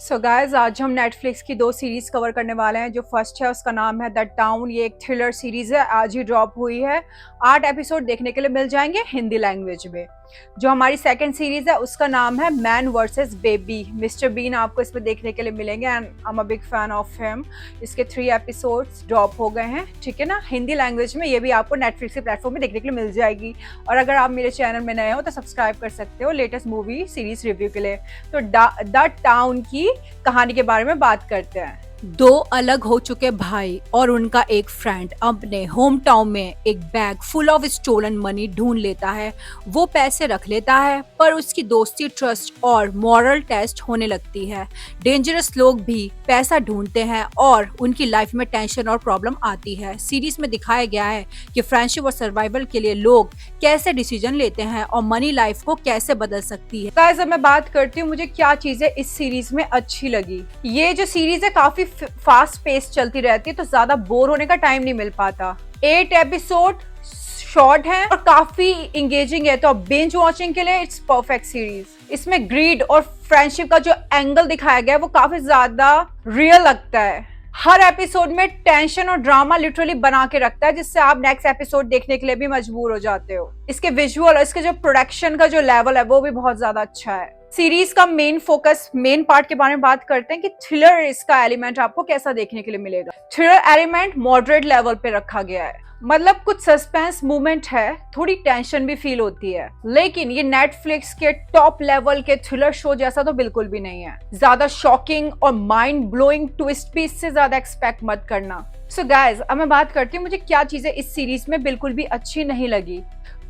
So guys आज हम Netflix की दो सीरीज कवर करने वाले हैं। जो फर्स्ट है उसका नाम है द टाउन। ये एक थ्रिलर सीरीज है, आज ही ड्रॉप हुई है। 8 एपिसोड देखने के लिए मिल जाएंगे हिंदी लैंग्वेज में। जो हमारी सेकंड सीरीज है उसका नाम है man versus baby. Mister Bean आपको इसमें देखने के लिए मिलेंगे and I am a big fan of him. इसके 3 एपिसोड्स ड्रॉप हो गए हैं, ठीक है ना, हिंदी लैंग्वेज में। ये भी आपको नेटफ्लिक्स के प्लेटफॉर्म में देखने के लिए मिल जाएगी। और अगर आप मेरे चैनल में नए हो तो सब्सक्राइब कर सकते हो लेटेस्ट मूवी सीरीज रिव्यू के लिए। तो द टाउन की कहानी के बारे में बात करते हैं। दो अलग हो चुके भाई और उनका एक फ्रेंड अपने होम टाउन में एक bag full of stolen money ढूंढ लेता है। वो पैसे रख लेता है पर उसकी दोस्ती, ट्रस्ट और मॉरल टेस्ट होने लगती है। डेंजरस लोग भी पैसा ढूंढते हैं और उनकी लाइफ में टेंशन और प्रॉब्लम आती है। सीरीज में दिखाया गया है कि फ्रेंडशिप और सर्वाइवल के लिए लोग कैसे डिसीजन लेते हैं और मनी लाइफ को कैसे बदल सकती है। गाइस अब मैं बात करती हूँ मुझे क्या चीजें इस सीरीज में अच्छी लगी। ये जो सीरीज है काफी फास्ट पेस चलती रहती है तो ज्यादा बोर होने का टाइम नहीं मिल पाता। 8 एपिसोड शॉर्ट है और काफी इंगेजिंग है, तो बिंज वॉचिंग के लिए इट्स परफेक्ट सीरीज। इसमें ग्रीड और फ्रेंडशिप का जो एंगल दिखाया गया है वो काफी ज्यादा रियल लगता है। हर एपिसोड में टेंशन और ड्रामा लिटरली बना के रखता है जिससे आप नेक्स्ट एपिसोड देखने के लिए भी मजबूर हो जाते हो। इसके विजुअल और इसके जो प्रोडक्शन का जो लेवल है वो भी बहुत ज्यादा अच्छा है। सीरीज का मेन पार्ट के बारे में बात करते हैं कि थ्रिलर इसका एलिमेंट आपको कैसा देखने के लिए मिलेगा। थ्रिलर एलिमेंट मॉडरेट लेवल पे रखा गया है, मतलब कुछ सस्पेंस मूवमेंट है, थोड़ी टेंशन भी फील होती है, लेकिन ये नेटफ्लिक्स के टॉप लेवल के थ्रिलर शो जैसा तो बिल्कुल भी नहीं है। ज्यादा शॉकिंग और माइंड ब्लोइंग ट्विस्ट भी इससे ज्यादा एक्सपेक्ट मत करना। सो गाइज अब मैं बात करती हूँ मुझे क्या चीजें इस सीरीज में बिल्कुल भी अच्छी नहीं लगी।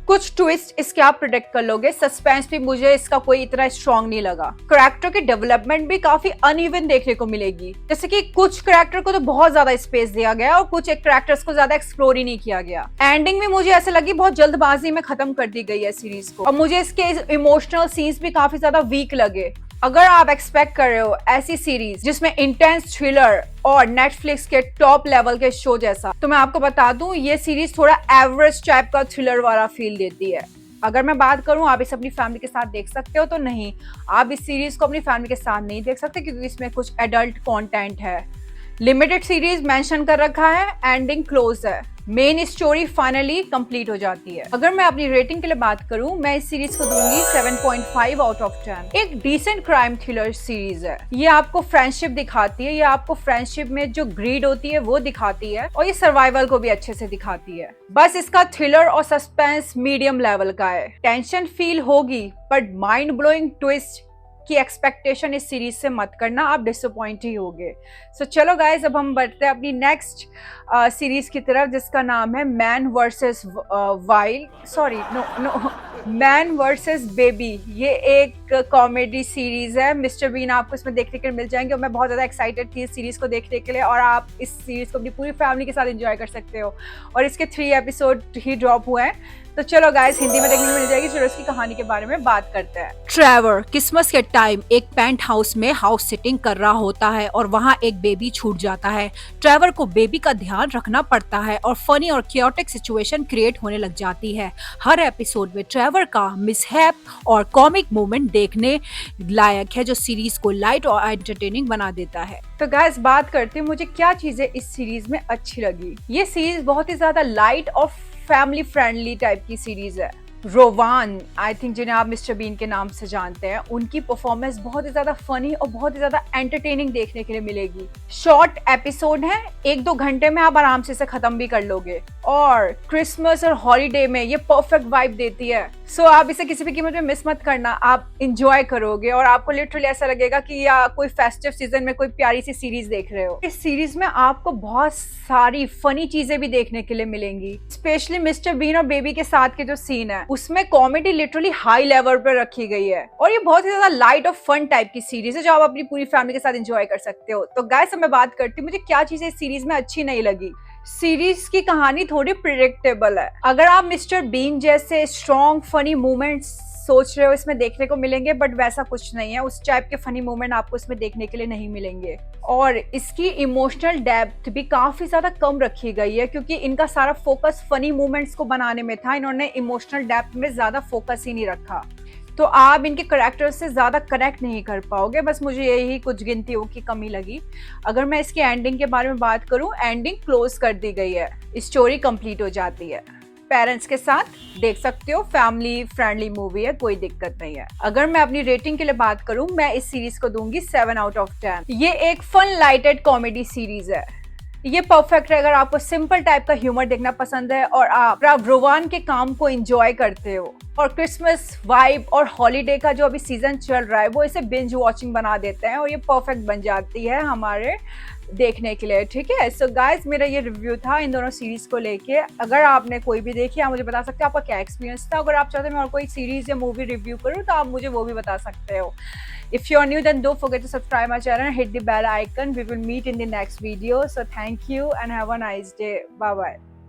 कुछ ट्विस्ट इसके आप प्रिडिक्ट कर लोगे, सस्पेंस भी मुझे इसका कोई इतना स्ट्रॉन्ग नहीं लगा। कैरेक्टर की डेवलपमेंट भी काफी अनइवन देखने को मिलेगी, जैसे कि कुछ कैरेक्टर को तो बहुत ज्यादा स्पेस दिया गया और कुछ एक कैरेक्टर्स को ज्यादा एक्सप्लोर ही नहीं किया गया। एंडिंग में मुझे ऐसे लगी बहुत जल्दबाजी में खत्म कर दी गई है सीरीज को, और मुझे इसके इमोशनल सीन्स भी काफी ज्यादा वीक लगे। अगर आप एक्सपेक्ट कर रहे हो ऐसी सीरीज जिसमें इंटेंस थ्रिलर और नेटफ्लिक्स के टॉप लेवल के शो जैसा, तो मैं आपको बता दूं ये सीरीज थोड़ा एवरेज टाइप का थ्रिलर वाला फील देती है। अगर मैं बात करूं आप इसे अपनी फैमिली के साथ देख सकते हो तो नहीं, आप इस सीरीज को अपनी फैमिली के साथ नहीं देख सकते क्योंकि इसमें कुछ एडल्ट कंटेंट है। लिमिटेड सीरीज मेंशन कर रखा है, एंडिंग क्लोज है, मेन स्टोरी फाइनली कंप्लीट हो जाती है। अगर मैं अपनी रेटिंग के लिए बात करूं मैं इस सीरीज को दूंगी 7.5 आउट ऑफ 10। एक डिसेंट क्राइम थ्रिलर सीरीज है। ये आपको फ्रेंडशिप दिखाती है, ये आपको फ्रेंडशिप में जो ग्रीड होती है वो दिखाती है, और ये सर्वाइवल को भी अच्छे से दिखाती है। बस इसका थ्रिलर और सस्पेंस मीडियम लेवल का है। टेंशन फील होगी बट माइंड ब्लोइंग ट्विस्ट की एक्सपेक्टेशन इस सीरीज से मत करना, आप डिसअपॉइंट ही होगे। सो चलो गाइज अब हम बढ़ते हैं अपनी नेक्स्ट सीरीज की तरफ जिसका नाम है मैन वर्सेस बेबी। ये एक कॉमेडी सीरीज है। मिस्टर बीन आपको इसमें देखने के लिए मिल जाएंगे और मैं बहुत ज्यादा एक्साइटेड थी इस सीरीज को देखने के लिए, और आप इस सीरीज को अपनी पूरी फैमिली के साथ एंजॉय कर सकते हो। और इसके 3 एपिसोड ही ड्रॉप हुए हैं, तो चलो गाइस हिंदी में देखने को मिल जाएगी। चलो इसकी कहानी के बारे में बात करते हैं। ट्रेवर क्रिसमस के टाइम एक पेंट हाउस में हाउस सिटिंग कर रहा होता है और वहाँ एक बेबी छूट जाता है। ट्रेवर को बेबी का ध्यान रखना पड़ता है और फनी और क्योटिक सिचुएशन क्रिएट होने लग जाती है। हर एपिसोड में ट्रेवर का मिसहैप और कॉमिक मोमेंट देखने लायक है जो सीरीज को लाइट और एंटरटेनिंग बना देता है। तो गाइस बात करते हैं मुझे क्या चीजें इस सीरीज में अच्छी लगी। ये सीरीज बहुत ही ज्यादा लाइट और फैमिली फ्रेंडली टाइप की सीरीज है। रोवान, आई थिंक जिन्हें आप मिस्टर बीन के नाम से जानते हैं, उनकी परफॉर्मेंस बहुत ही ज्यादा फनी और बहुत ही ज्यादा एंटरटेनिंग देखने के लिए मिलेगी। शॉर्ट एपिसोड है, 1-2 घंटे में आप आराम से इसे खत्म भी कर लोगे, और क्रिसमस और हॉलीडे में ये परफेक्ट वाइब देती है। सो आप इसे किसी भी कीमत में मिस मत करना, आप इंजॉय करोगे और आपको लिटरली ऐसा लगेगा कि या कोई फेस्टिव सीजन में कोई प्यारी सी सीरीज देख रहे हो। इस सीरीज में आपको बहुत सारी फनी चीजें भी देखने के लिए मिलेंगी, स्पेशली मिस्टर बीन और बेबी के साथ के जो सीन है उसमें कॉमेडी लिटरली हाई लेवल पर रखी गई है, और ये बहुत ही ज्यादा लाइट और फन टाइप की सीरीज है जो आप अपनी पूरी फैमिली के साथ एंजॉय कर सकते हो। तो गाइस मैं बात करती हूँ मुझे क्या चीजें इस सीरीज में अच्छी नहीं लगी। सीरीज की कहानी थोड़ी प्रिडिक्टेबल है। अगर आप मिस्टर बीन जैसे स्ट्रॉन्ग फनी मूवमेंट्स सोच रहे हो इसमें देखने को मिलेंगे, बट वैसा कुछ नहीं है। उस टाइप के फनी मोमेंट आपको इसमें देखने के लिए नहीं मिलेंगे, और इसकी इमोशनल डेप्थ भी काफी ज्यादा कम रखी गई है क्योंकि इनका सारा फोकस फनी मोमेंट्स को बनाने में था। इन्होंने इमोशनल डेप्थ में ज्यादा फोकस ही नहीं रखा। तो आप इनके करेक्टर से ज़्यादा कनेक्ट नहीं कर पाओगे। बस मुझे यही कुछ गिनतियों की कमी लगी। अगर मैं इसकी एंडिंग के बारे में बात करूं, एंडिंग क्लोज कर दी गई है, स्टोरी कंप्लीट हो जाती है। पेरेंट्स के साथ देख सकते हो, फैमिली फ्रेंडली मूवी है, कोई दिक्कत नहीं है। अगर मैं अपनी रेटिंग के लिए बात करूं, मैं इस सीरीज को दूंगी 7 आउट ऑफ 10। ये एक फन लाइटेड कॉमेडी सीरीज है। ये परफेक्ट है अगर आपको सिंपल टाइप का ह्यूमर देखना पसंद है और आप रोवान के काम को एंजॉय करते हो। और क्रिसमस वाइब और हॉलीडे का जो अभी सीजन चल रहा है वो इसे बिंज वॉचिंग बना देते हैं और ये परफेक्ट बन जाती है हमारे देखने के लिए। ठीक है, सो गाइस मेरा ये रिव्यू था इन दोनों सीरीज को लेके। अगर आपने कोई भी देखी, आप मुझे बता सकते हो आपका क्या एक्सपीरियंस था। अगर आप चाहते हैं मैं और कोई सीरीज या मूवी रिव्यू करूँ तो आप मुझे वो भी बता सकते हो। If you are new, then don't forget to subscribe my channel and hit the bell icon. We will meet in the next video. So thank you and have a nice day. Bye bye.